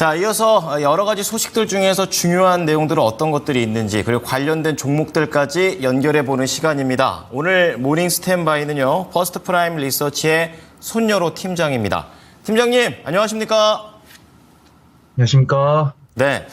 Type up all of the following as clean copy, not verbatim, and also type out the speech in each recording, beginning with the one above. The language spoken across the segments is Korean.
자, 이어서 여러 가지 소식들 중에서 중요한 내용들은 어떤 것들이 있는지 그리고 관련된 종목들까지 연결해보는 시간입니다. 오늘 모닝 스탠바이는요, 퍼스트 프라임 리서치의 손여로 팀장입니다. 팀장님, 안녕하십니까? 안녕하십니까? 네.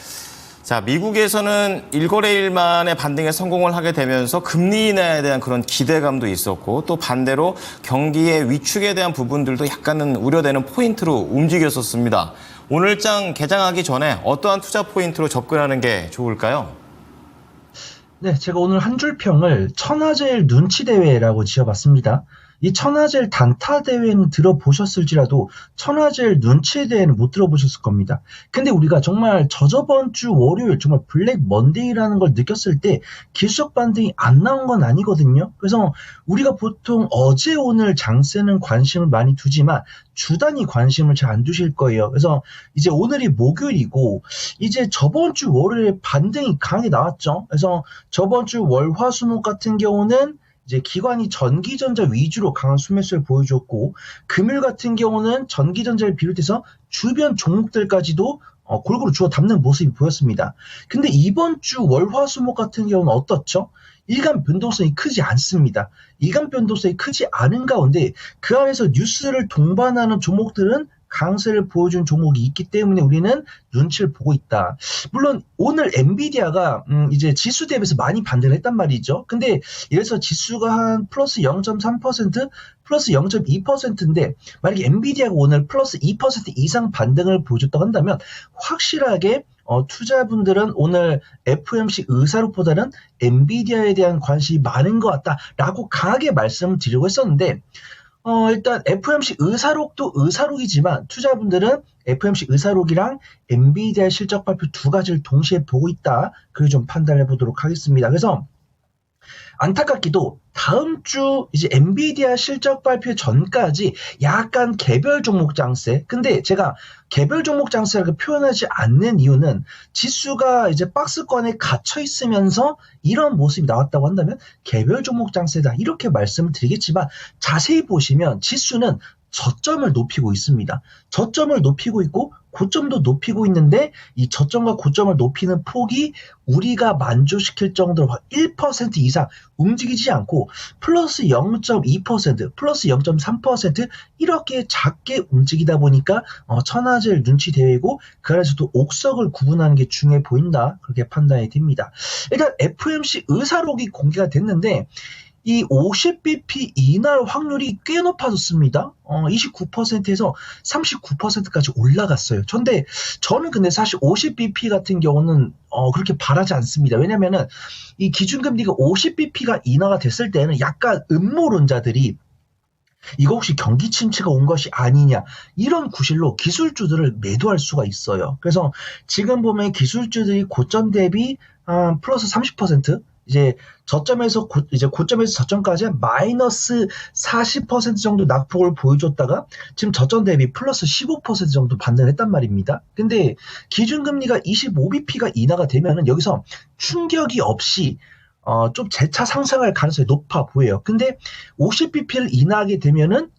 자, 미국에서는 일거래일 만에 반등에 성공을 하게 되면서 금리 인하에 대한 그런 기대감도 있었고 또 반대로 경기의 위축에 대한 부분들도 약간은 우려되는 포인트로 움직였었습니다. 오늘 장 개장하기 전에 어떠한 투자 포인트로 접근하는 게 좋을까요? 네, 제가 오늘 한 줄 평을 천하제일 눈치대회라고 지어봤습니다. 이 천하제일 단타대회는 들어보셨을지라도 천하제일 눈치대회는 못 들어보셨을 겁니다. 근데 우리가 정말 저저번 주 월요일 정말 블랙 먼데이라는 걸 느꼈을 때 기술적 반등이 안 나온 건 아니거든요. 그래서 우리가 보통 어제 오늘 장세는 관심을 많이 두지만 주 단위 관심을 잘 안 두실 거예요. 그래서 이제 오늘이 목요일이고 이제 저번 주 월요일에 반등이 강하게 나왔죠. 그래서 저번 주 월화수목 같은 경우는 이제 기관이 전기전자 위주로 강한 수매수를 보여줬고 금요일 같은 경우는 전기전자를 비롯해서 주변 종목들까지도 골고루 주워 담는 모습이 보였습니다. 근데 이번 주 월화수목 같은 경우는 어떻죠? 일간 변동성이 크지 않습니다. 일간 변동성이 크지 않은 가운데 그 안에서 뉴스를 동반하는 종목들은 강세를 보여준 종목이 있기 때문에 우리는 눈치를 보고 있다. 물론 오늘 엔비디아가 이제 지수 대비해서 많이 반등을 했단 말이죠. 근데 예를 들어서 지수가 한 플러스 0.3%, 플러스 0.2%인데 만약에 엔비디아가 오늘 플러스 2% 이상 반등을 보여줬다고 한다면 확실하게 투자분들은 오늘 FOMC 의사록보다는 엔비디아에 대한 관심이 많은 것 같다라고 강하게 말씀을 드리고 했었는데 일단 FOMC 의사록도 의사록이지만 투자분들은 FOMC 의사록이랑 엔비디아 실적 발표 두 가지를 동시에 보고 있다. 그렇게 좀 판단해 보도록 하겠습니다. 그래서 안타깝게도 다음 주 이제 엔비디아 실적 발표 전까지 약간 개별 종목 장세. 근데 제가 개별 종목 장세라고 표현하지 않는 이유는 지수가 이제 박스권에 갇혀 있으면서 이런 모습이 나왔다고 한다면 개별 종목 장세다. 이렇게 말씀을 드리겠지만 자세히 보시면 지수는 저점을 높이고 있습니다. 저점을 높이고 있고 고점도 높이고 있는데 이 저점과 고점을 높이는 폭이 우리가 만족시킬 정도로 1% 이상 움직이지 않고 플러스 0.2%, 플러스 0.3% 이렇게 작게 움직이다 보니까 천하제일 눈치 대회고 그 안에서도 옥석을 구분하는 게 중요해 보인다. 그렇게 판단이 됩니다. 일단 FOMC 의사록이 공개가 됐는데 이 50bp 이날 확률이 꽤 높아졌습니다. 29%에서 39%까지 올라갔어요. 저는 근데 사실 50bp 같은 경우는 그렇게 바라지 않습니다. 왜냐면은 이 기준금리가 50bp가 인하가 됐을 때는 약간 음모론자들이 이거 혹시 경기 침체가 온 것이 아니냐 이런 구실로 기술주들을 매도할 수가 있어요. 그래서 지금 보면 기술주들이 고점 대비 플러스 30%, 이제 저점에서 고점에서 저점까지 마이너스 40% 정도 낙폭을 보여줬다가 지금 저점 대비 플러스 15% 정도 반등을 했단 말입니다. 근데 기준금리가 25bp가 인하가 되면은 여기서 충격이 없이 좀 재차 상승할 가능성이 높아 보여요. 근데 50bp를 인하하게 되면은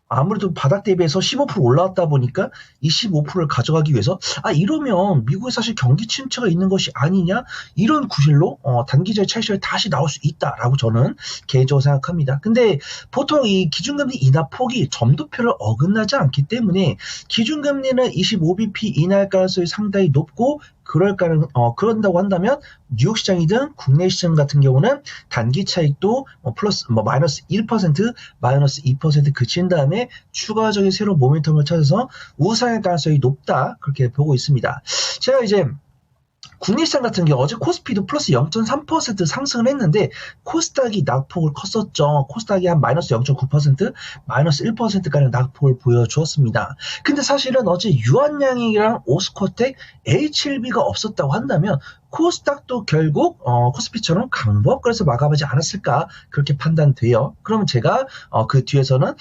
아무래도 바닥 대비해서 15% 올라왔다 보니까 이 15%를 가져가기 위해서 이러면 미국에 사실 경기 침체가 있는 것이 아니냐 이런 구실로 단기적인 차익실이 다시 나올 수 있다라고 저는 개인적으로 생각합니다. 근데 보통 이 기준금리 인하 폭이 점도표를 어긋나지 않기 때문에 기준금리는 25bp 인하할 가능성이 상당히 높고 그런다고 한다면 뉴욕 시장이든 국내 시장 같은 경우는 단기 차익도 마이너스 1%, 마이너스 2% 그친 다음에 추가적인 새로운 모멘텀을 찾아서 우상할 가능성이 높다. 그렇게 보고 있습니다. 제가 이제 국내 시장 같은 경우 어제 코스피도 플러스 0.3% 상승을 했는데 코스닥이 낙폭을 컸었죠. 코스닥이 한 마이너스 0.9%, 마이너스 1%까지 낙폭을 보여주었습니다. 근데 사실은 어제 유한양이랑 오스코텍, H1B가 없었다고 한다면 코스닥도 결국 코스피처럼 강보합권에서 마감하지 않았을까 그렇게 판단돼요. 그러면 제가 그 뒤에서는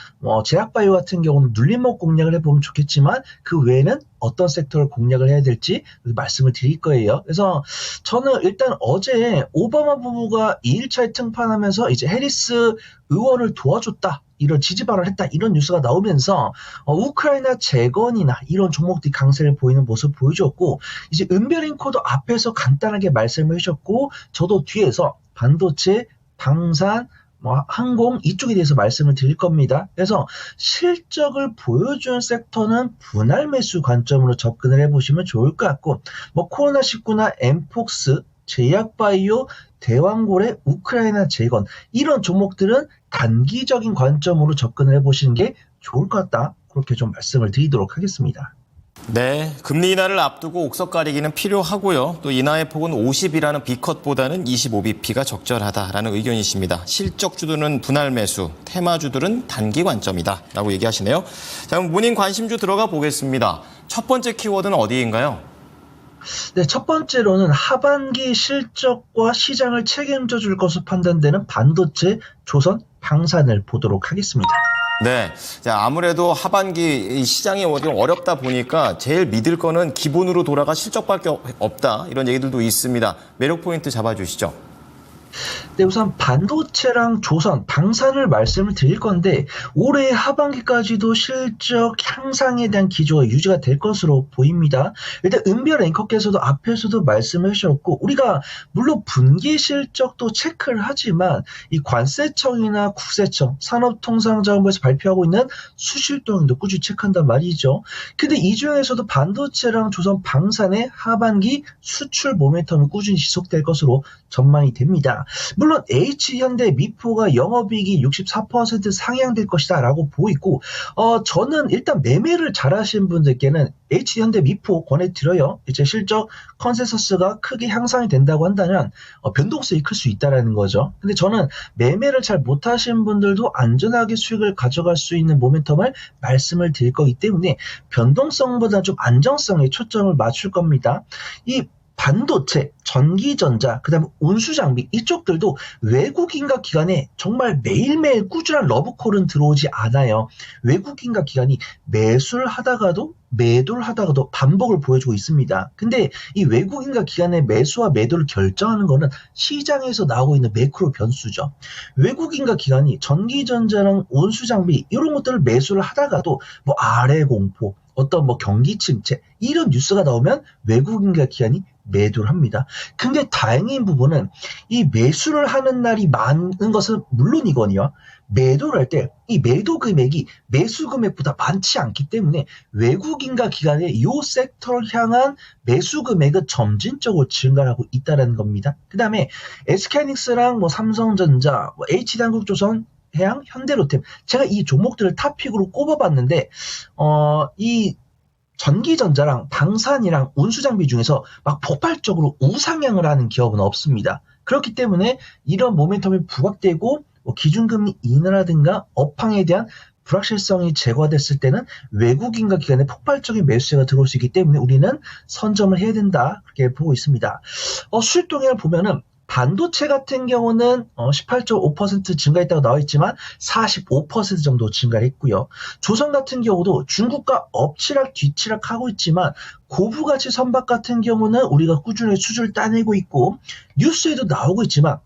제약바이오 같은 경우는 눌림목 공략을 해보면 좋겠지만 그 외에는 어떤 섹터를 공략을 해야 될지 말씀을 드릴 거예요. 그래서 저는 일단 어제 오바마 부부가 2일차에 등판하면서 이제 해리스 의원을 도와줬다. 이런 지지 발언을 했다 이런 뉴스가 나오면서 우크라이나 재건이나 이런 종목들이 강세를 보이는 모습을 보여줬고 이제 은별잉코도 앞에서 간단하게 말씀을 해주셨고 저도 뒤에서 반도체, 방산, 항공 이쪽에 대해서 말씀을 드릴 겁니다. 그래서 실적을 보여준 섹터는 분할 매수 관점으로 접근을 해보시면 좋을 것 같고 코로나19나 엠폭스, 제약바이오, 대왕고래, 우크라이나 재건 이런 종목들은 단기적인 관점으로 접근을 해보시는 게 좋을 것 같다. 그렇게 좀 말씀을 드리도록 하겠습니다. 네, 금리 인하를 앞두고 옥석 가리기는 필요하고요. 또 인하의 폭은 50이라는 B컷보다는 25bp가 적절하다라는 의견이십니다. 실적주들은 분할 매수, 테마주들은 단기 관점이다라고 얘기하시네요. 자, 그럼 본인 관심주 들어가 보겠습니다. 첫 번째 키워드는 어디인가요? 네, 첫 번째로는 하반기 실적과 시장을 책임져 줄 것으로 판단되는 반도체, 조선, 방산을 보도록 하겠습니다. 네. 자, 아무래도 하반기 시장이 좀 어렵다 보니까 제일 믿을 거는 기본으로 돌아가 실적밖에 없다. 이런 얘기들도 있습니다. 매력 포인트 잡아주시죠. 네, 우선 반도체랑 조선, 방산을 말씀을 드릴 건데 올해 하반기까지도 실적 향상에 대한 기조가 유지가 될 것으로 보입니다. 일단 은별 앵커께서도 앞에서도 말씀을 해주셨고 우리가 물론 분기 실적도 체크를 하지만 이 관세청이나 국세청, 산업통상자원부에서 발표하고 있는 수실동도 꾸준히 체크한단 말이죠. 근데 이 중에서도 반도체랑 조선, 방산의 하반기 수출 모멘텀이 꾸준히 지속될 것으로 전망이 됩니다. 물론 H현대, 미포가 영업이익이 64% 상향될 것이다 라고 보고 있고 저는 일단 매매를 잘하시는 분들께는 H현대, 미포 권해드려요. 이제 실적 컨센서스가 크게 향상이 된다고 한다면 변동성이 클 수 있다는 거죠. 근데 저는 매매를 잘 못하시는 분들도 안전하게 수익을 가져갈 수 있는 모멘텀을 말씀을 드릴 거기 때문에 변동성보다 좀 안정성에 초점을 맞출 겁니다. 이 반도체, 전기전자, 그 다음에 운수장비 이쪽들도 외국인과 기관에 정말 매일매일 꾸준한 러브콜은 들어오지 않아요. 외국인과 기관이 매수를 하다가도 매도를 하다가도 반복을 보여주고 있습니다. 근데 이 외국인과 기관의 매수와 매도를 결정하는 거는 시장에서 나오고 있는 매크로 변수죠. 외국인과 기관이 전기전자랑 운수장비 이런 것들을 매수를 하다가도 아래 공포, 어떤 경기 침체 이런 뉴스가 나오면 외국인과 기관이 매도를 합니다. 근데 다행인 부분은 이 매수를 하는 날이 많은 것은 물론이거니와 매도를 할 때 이 매도 금액이 매수 금액보다 많지 않기 때문에 외국인과 기관의 이 섹터를 향한 매수 금액은 점진적으로 증가하고 있다는 겁니다. 그 다음에 SK하이닉스랑 삼성전자, HD한국조선, 해양, 현대로템 제가 이 종목들을 탑픽으로 꼽아봤는데 이 전기전자랑 방산이랑 운수장비 중에서 폭발적으로 우상향을 하는 기업은 없습니다. 그렇기 때문에 이런 모멘텀이 부각되고 기준금리 인하라든가 업황에 대한 불확실성이 제거됐을 때는 외국인과 기관의 폭발적인 매수세가 들어올 수 있기 때문에 우리는 선점을 해야 된다 그렇게 보고 있습니다. 수익동향을 보면은 반도체 같은 경우는 18.5% 증가했다고 나와 있지만 45% 정도 증가를 했고요. 조선 같은 경우도 중국과 엎치락 뒤치락 하고 있지만 고부가치 선박 같은 경우는 우리가 꾸준히 수주를 따내고 있고 뉴스에도 나오고 있지만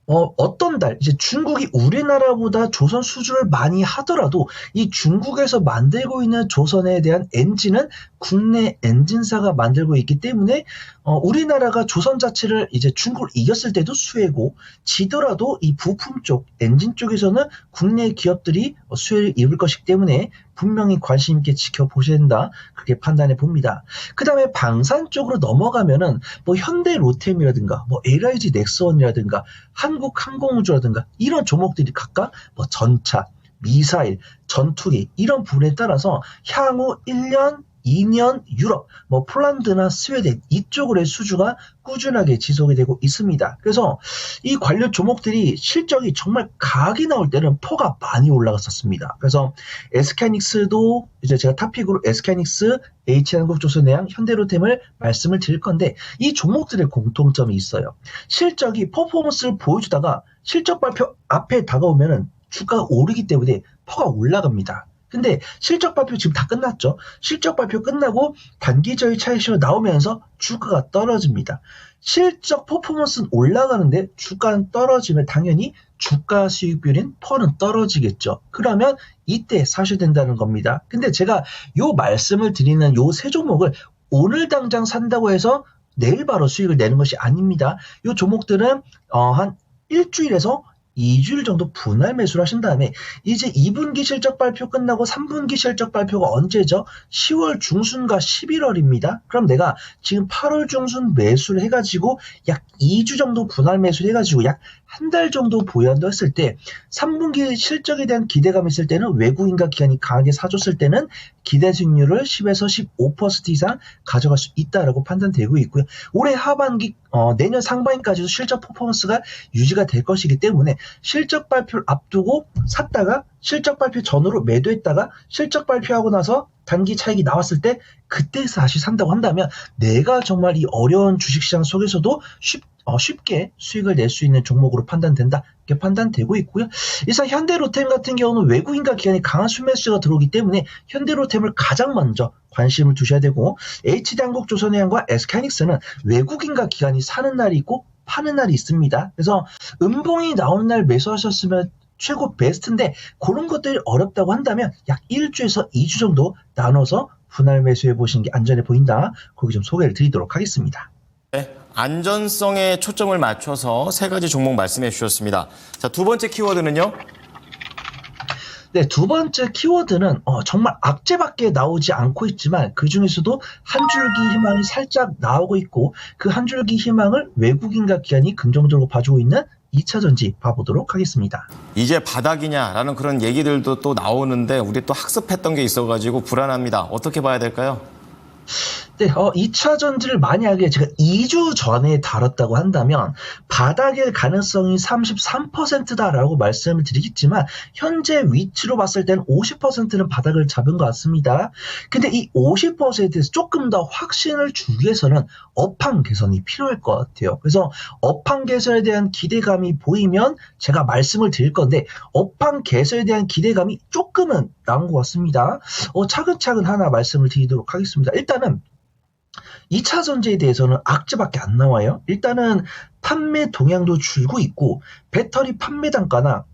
어떤 달 이제 중국이 우리나라보다 조선 수주를 많이 하더라도 이 중국에서 만들고 있는 조선에 대한 엔진은 국내 엔진사가 만들고 있기 때문에 우리나라가 조선 자체를 이제 중국을 이겼을 때도 수혜고 지더라도 이 부품 쪽 엔진 쪽에서는 국내 기업들이 수혜를 입을 것이기 때문에 분명히 관심 있게 지켜보셔야 된다 그렇게 판단해 봅니다. 그 다음에 방산 쪽으로 넘어가면은 현대로템이라든가 LIG 넥스원이라든가 한국항공우주라든가 이런 종목들이 각각 전차, 미사일, 전투기 이런 부분에 따라서 향후 1년 2년 유럽, 폴란드나 스웨덴 이쪽으로의 수주가 꾸준하게 지속이 되고 있습니다. 그래서 이 관련 종목들이 실적이 정말 강하게 나올 때는 퍼가 많이 올라갔었습니다. 그래서 SK하이닉스도 이제 제가 탑픽으로 SK하이닉스, H한국조선해양, 현대로템을 말씀을 드릴 건데 이 종목들의 공통점이 있어요. 실적이 퍼포먼스를 보여주다가 실적 발표 앞에 다가오면은 주가가 오르기 때문에 퍼가 올라갑니다. 근데 실적 발표 지금 다 끝났죠. 실적 발표 끝나고 단기적인 차익실로 나오면서 주가가 떨어집니다. 실적 퍼포먼스는 올라가는데 주가는 떨어지면 당연히 주가 수익 비율인 펀은 떨어지겠죠. 그러면 이때 사셔야 된다는 겁니다. 근데 제가 요 말씀을 드리는 요 세 종목을 오늘 당장 산다고 해서 내일 바로 수익을 내는 것이 아닙니다. 요 종목들은 한 일주일에서 2주일 정도 분할 매수를 하신 다음에 이제 2분기 실적 발표 끝나고 3분기 실적 발표가 언제죠? 10월 중순과 11월입니다. 그럼 내가 지금 8월 중순 매수를 해가지고 약 2주 정도 분할 매수를 해가지고 약 한 달 정도 보유한다 했을 때 3분기 실적에 대한 기대감이 있을 때는 외국인과 기관이 강하게 사줬을 때는 기대 수익률을 10에서 15% 이상 가져갈 수 있다라고 판단되고 있고요. 올해 하반기 내년 상반기까지도 실적 퍼포먼스가 유지가 될 것이기 때문에 실적 발표를 앞두고 샀다가 실적 발표 전후로 매도했다가 실적 발표하고 나서 단기 차익이 나왔을 때 그때 다시 산다고 한다면 내가 정말 이 어려운 주식시장 속에서도 쉽게 수익을 낼 수 있는 종목으로 판단된다. 이렇게 판단되고 있고요. 이상 현대로템 같은 경우는 외국인과 기관이 강한 순매수가 들어오기 때문에 현대로템을 가장 먼저 관심을 두셔야 되고 HD한국조선해양과 SK하이닉스는 외국인과 기관이 사는 날이 있고 파는 날이 있습니다. 그래서 음봉이 나오는 날 매수하셨으면 최고 베스트인데 그런 것들이 어렵다고 한다면 약 1주에서 2주 정도 나눠서 분할 매수해 보시는 게 안전해 보인다. 거기 좀 소개를 드리도록 하겠습니다. 네, 안전성에 초점을 맞춰서 세 가지 종목 말씀해 주셨습니다. 자, 두 번째 키워드는요? 네, 두 번째 키워드는 정말 악재밖에 나오지 않고 있지만 그 중에서도 한 줄기 희망이 살짝 나오고 있고 그 한 줄기 희망을 외국인과 기관이 긍정적으로 봐주고 있는 2차전지 봐보도록 하겠습니다. 이제 바닥이냐라는 그런 얘기들도 또 나오는데 우리 또 학습했던 게 있어가지고 불안합니다. 어떻게 봐야 될까요? 네, 2차 전지를 만약에 제가 2주 전에 다뤘다고 한다면 바닥일 가능성이 33%다라고 말씀을 드리겠지만 현재 위치로 봤을 때는 50%는 바닥을 잡은 것 같습니다. 근데 이 50%에서 조금 더 확신을 주기 위해서는 업황 개선이 필요할 것 같아요. 그래서 업황 개선에 대한 기대감이 보이면 제가 말씀을 드릴 건데 업황 개선에 대한 기대감이 조금은 나온 것 같습니다. 차근차근 하나 말씀을 드리도록 하겠습니다. 일단은 2차 전지에 대해서는 악재밖에 안 나와요. 일단은 판매 동향도 줄고 있고 배터리 판매 단가나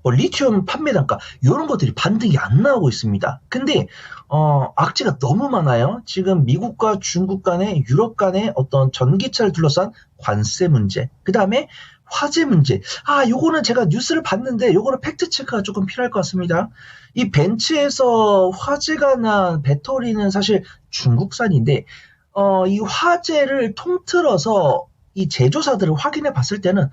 리튬 판매 단가 이런 것들이 반등이 안 나오고 있습니다. 근데 악재가 너무 많아요. 지금 미국과 중국 간에 유럽 간에 어떤 전기차를 둘러싼 관세 문제, 그 다음에 화재 문제. 요거는 제가 뉴스를 봤는데 요거는 팩트 체크가 조금 필요할 것 같습니다. 이 벤츠에서 화재가 난 배터리는 사실 중국산인데 이 화재를 통틀어서 이 제조사들을 확인해 봤을 때는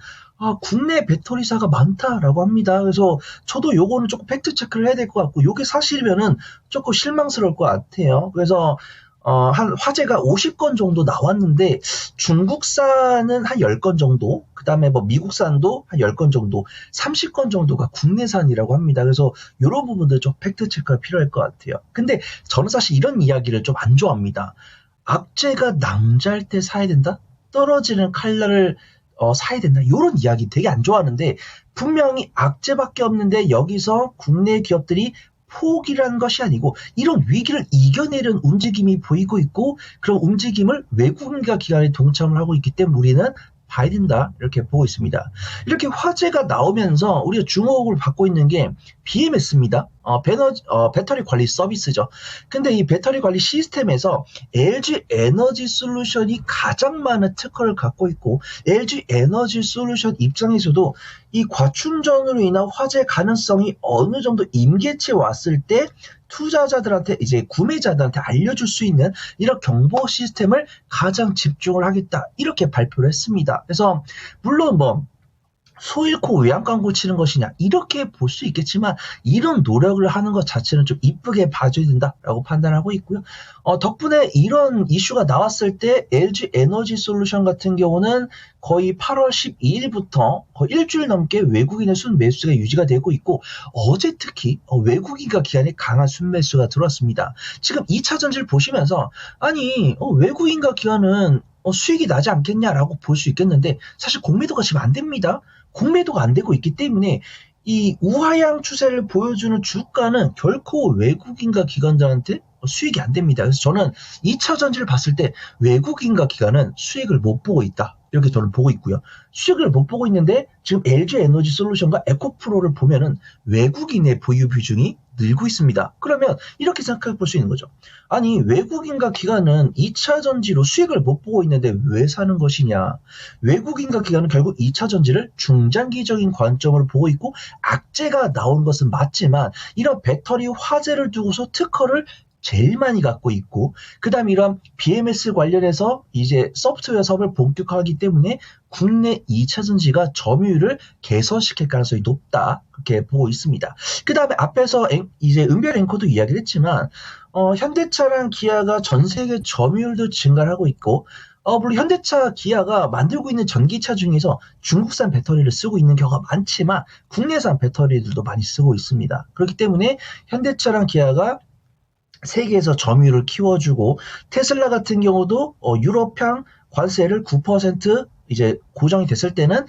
국내 배터리사가 많다라고 합니다. 그래서 저도 요거는 조금 팩트 체크를 해야 될 것 같고 요게 사실이면은 조금 실망스러울 것 같아요. 그래서 한 화재가 50건 정도 나왔는데 중국산은 한 10건 정도, 그 다음에 뭐 미국산도 한 10건 정도, 30건 정도가 국내산이라고 합니다. 그래서 이런 부분들 좀 팩트 체크가 필요할 것 같아요. 근데 저는 사실 이런 이야기를 좀 안 좋아합니다. 악재가 낭자할 때 사야 된다? 떨어지는 칼날을 사야 된다? 이런 이야기 되게 안 좋아하는데 분명히 악재밖에 없는데 여기서 국내 기업들이 포기라는 것이 아니고 이런 위기를 이겨내려는 움직임이 보이고 있고 그런 움직임을 외국인과 기관이 동참을 하고 있기 때문에 우리는 봐야 된다 이렇게 보고 있습니다. 이렇게 화재가 나오면서 우리가 주목을 받고 있는 게 BMS입니다. 배터리 관리 서비스죠. 근데 이 배터리 관리 시스템에서 LG 에너지 솔루션이 가장 많은 특허를 갖고 있고 LG 에너지 솔루션 입장에서도 이 과충전으로 인한 화재 가능성이 어느 정도 임계치에 왔을 때 투자자들한테 이제 구매자들한테 알려줄 수 있는 이런 경보 시스템을 가장 집중을 하겠다 이렇게 발표를 했습니다. 그래서 물론 뭐 소 잃고 외양간 치는 것이냐 이렇게 볼 수 있겠지만 이런 노력을 하는 것 자체는 좀 이쁘게 봐줘야 된다라고 판단하고 있고요. 덕분에 이런 이슈가 나왔을 때 LG 에너지 솔루션 같은 경우는 거의 8월 12일부터 거의 일주일 넘게 외국인의 순매수가 유지가 되고 있고 어제 특히 외국인과 기관의 강한 순매수가 들어왔습니다. 지금 2차 전지를 보시면서 아니 외국인과 기관은 수익이 나지 않겠냐라고 볼 수 있겠는데 사실 공매도가 지금 안 됩니다. 공매도가 안 되고 있기 때문에 이 우하향 추세를 보여주는 주가는 결코 외국인과 기관들한테 수익이 안 됩니다. 그래서 저는 2차 전지를 봤을 때 외국인과 기관은 수익을 못 보고 있다. 이렇게 저는 보고 있고요. 수익을 못 보고 있는데 지금 LG 에너지 솔루션과 에코프로를 보면은 외국인의 보유 비중이 늘고 있습니다. 그러면 이렇게 생각해 볼 수 있는 거죠. 아니, 외국인과 기관은 2차 전지로 수익을 못 보고 있는데 왜 사는 것이냐. 외국인과 기관은 결국 2차 전지를 중장기적인 관점으로 보고 있고 악재가 나온 것은 맞지만 이런 배터리 화재를 두고서 특허를 제일 많이 갖고 있고, 그 다음에 이런 BMS 관련해서 이제 소프트웨어 사업을 본격화하기 때문에 국내 2차 전지가 점유율을 개선시킬 가능성이 높다. 그렇게 보고 있습니다. 그 다음에 앞에서 이제 은별 앵커도 이야기를 했지만, 현대차랑 기아가 전 세계 점유율도 증가를 하고 있고, 물론 현대차, 기아가 만들고 있는 전기차 중에서 중국산 배터리를 쓰고 있는 경우가 많지만, 국내산 배터리들도 많이 쓰고 있습니다. 그렇기 때문에 현대차랑 기아가 세계에서 점유율을 키워주고 테슬라 같은 경우도 유럽향 관세를 9% 이제 고정이 됐을 때는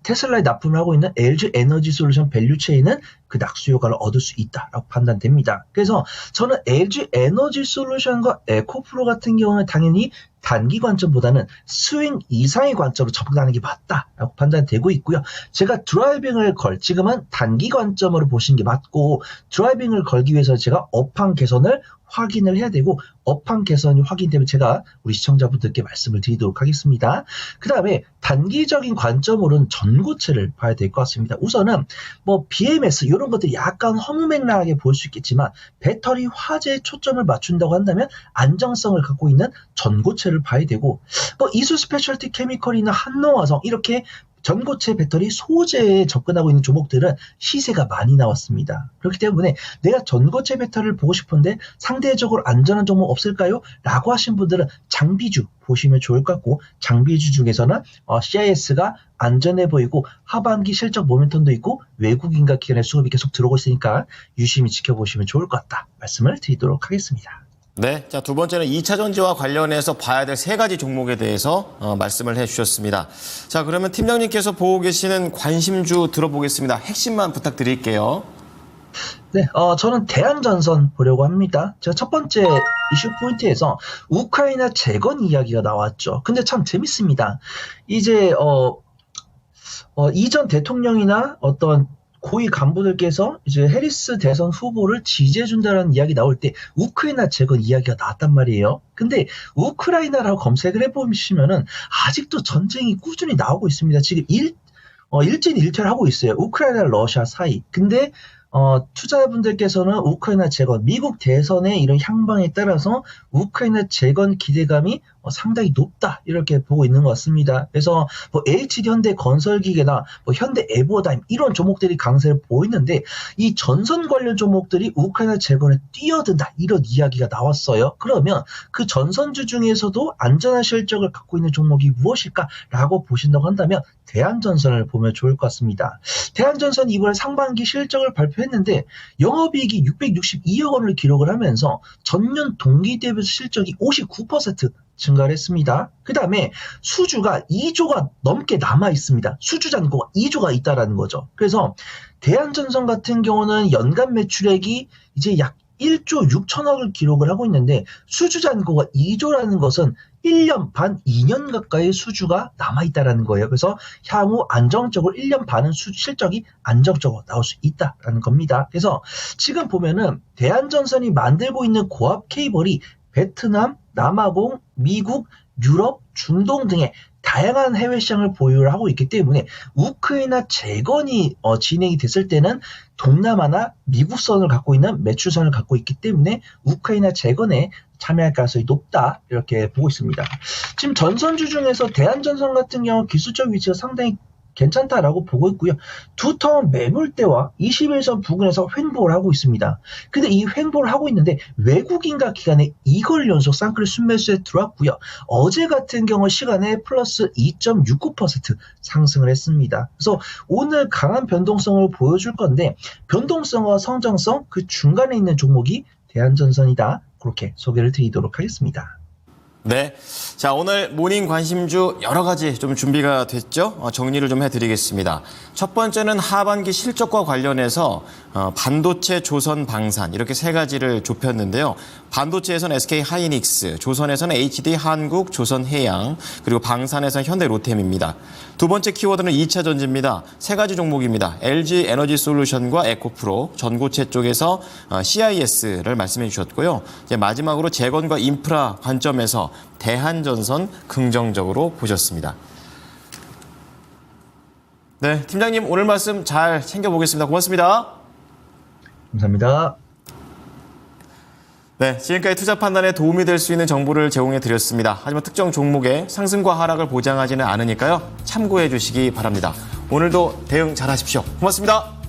테슬라에 납품을 하고 있는 LG 에너지 솔루션 밸류체인은 그 낙수 효과를 얻을 수 있다라고 판단됩니다. 그래서 저는 LG 에너지 솔루션과 에코프로 같은 경우는 당연히 단기 관점보다는 스윙 이상의 관점으로 접근하는 게 맞다라고 판단되고 있고요. 제가 드라이빙을 지금은 단기 관점으로 보시는 게 맞고, 드라이빙을 걸기 위해서 제가 업황 개선을 확인을 해야 되고, 업황 개선이 확인되면 제가 우리 시청자분들께 말씀을 드리도록 하겠습니다. 그 다음에 단기적인 관점으로는 전고체를 봐야 될 것 같습니다. 우선은 뭐 BMS 이런 것들이 약간 허무맹랑하게 보일 수 있겠지만 배터리 화재에 초점을 맞춘다고 한다면 안정성을 갖고 있는 전고체를 봐야 되고, 뭐 이수 스페셜티 케미컬이나 한노화성 이렇게 전고체 배터리 소재에 접근하고 있는 종목들은 시세가 많이 나왔습니다. 그렇기 때문에 내가 전고체 배터리를 보고 싶은데 상대적으로 안전한 종목 없을까요? 라고 하신 분들은 장비주 보시면 좋을 것 같고, 장비주 중에서는 CIS가 안전해 보이고 하반기 실적 모멘텀도 있고 외국인과 기관의 수급이 계속 들어오고 있으니까 유심히 지켜보시면 좋을 것 같다 말씀을 드리도록 하겠습니다. 네, 자, 두 번째는 2차 전지와 관련해서 봐야 될 세 가지 종목에 대해서 말씀을 해주셨습니다. 자, 그러면 팀장님께서 보고 계시는 관심주 들어보겠습니다. 핵심만 부탁드릴게요. 네, 저는 대한전선 보려고 합니다. 제가 첫 번째 이슈 포인트에서 우크라이나 재건 이야기가 나왔죠. 근데 참 재밌습니다. 이제 이전 대통령이나 어떤 고위 간부들께서 이제 해리스 대선 후보를 지지해준다는 이야기 나올 때 우크라이나 재건 이야기가 나왔단 말이에요. 근데 우크라이나라고 검색을 해보시면은 아직도 전쟁이 꾸준히 나오고 있습니다. 지금 일진일퇴를 하고 있어요. 우크라이나 러시아 사이. 근데 투자분들께서는 우크라이나 재건, 미국 대선의 이런 향방에 따라서 우크라이나 재건 기대감이 상당히 높다 이렇게 보고 있는 것 같습니다. 그래서 뭐 HD 현대 건설기계나 뭐 현대 에버다임 이런 종목들이 강세를 보이는데 이 전선 관련 종목들이 우크라이나 재건에 뛰어든다 이런 이야기가 나왔어요. 그러면 그 전선주 중에서도 안전한 실적을 갖고 있는 종목이 무엇일까라고 보신다고 한다면 대한전선을 보면 좋을 것 같습니다. 대한전선이 이번에 상반기 실적을 발표했는데 영업이익이 662억 원을 기록을 하면서 전년 동기 대비 실적이 59% 증가를 했습니다. 그 다음에 수주가 2조가 넘게 남아 있습니다. 수주 잔고가 2조가 있다라는 거죠. 그래서 대한전선 같은 경우는 연간 매출액이 이제 약 1조 6천억을 기록을 하고 있는데 수주 잔고가 2조라는 것은 1년 반, 2년 가까이 수주가 남아있다라는 거예요. 그래서 향후 안정적으로 1년 반은 실적이 안정적으로 나올 수 있다라는 겁니다. 그래서 지금 보면은 대한전선이 만들고 있는 고압 케이블이 베트남, 남아공, 미국, 유럽, 중동 등의 다양한 해외 시장을 보유를 하고 있기 때문에 우크라이나 재건이 진행이 됐을 때는 동남아나 미국선을 갖고 있는 매출선을 갖고 있기 때문에 우크라이나 재건에 참여할 가능성이 높다 이렇게 보고 있습니다. 지금 전선주 중에서 대한전선 같은 경우 기술적 위치가 상당히 괜찮다라고 보고 있고요. 두터운 매물대와 21선 부근에서 횡보를 하고 있습니다. 근데 이 횡보를 하고 있는데 외국인과 기관에 이걸 연속 쌍끌이 순매수에 들어왔고요. 어제 같은 경우 시간에 플러스 2.69% 상승을 했습니다. 그래서 오늘 강한 변동성을 보여줄 건데 변동성과 성장성 그 중간에 있는 종목이 대한전선이다. 그렇게 소개를 드리도록 하겠습니다. 네. 자, 오늘 모닝 관심주 여러 가지 좀 준비가 됐죠? 정리를 좀 해드리겠습니다. 첫 번째는 하반기 실적과 관련해서 반도체, 조선, 방산 이렇게 세 가지를 좁혔는데요. 반도체에서는 SK 하이닉스, 조선에서는 HD 한국, 조선 해양, 그리고 방산에서는 현대 로템입니다. 두 번째 키워드는 2차 전지입니다. 세 가지 종목입니다. LG 에너지 솔루션과 에코프로, 전고체 쪽에서 CIS를 말씀해 주셨고요. 이제 마지막으로 재건과 인프라 관점에서 대한전선 긍정적으로 보셨습니다. 네, 팀장님 오늘 말씀 잘 챙겨보겠습니다. 고맙습니다. 감사합니다. 네, 지금까지 투자 판단에 도움이 될 수 있는 정보를 제공해 드렸습니다. 하지만 특정 종목의 상승과 하락을 보장하지는 않으니까요. 참고해 주시기 바랍니다. 오늘도 대응 잘하십시오. 고맙습니다.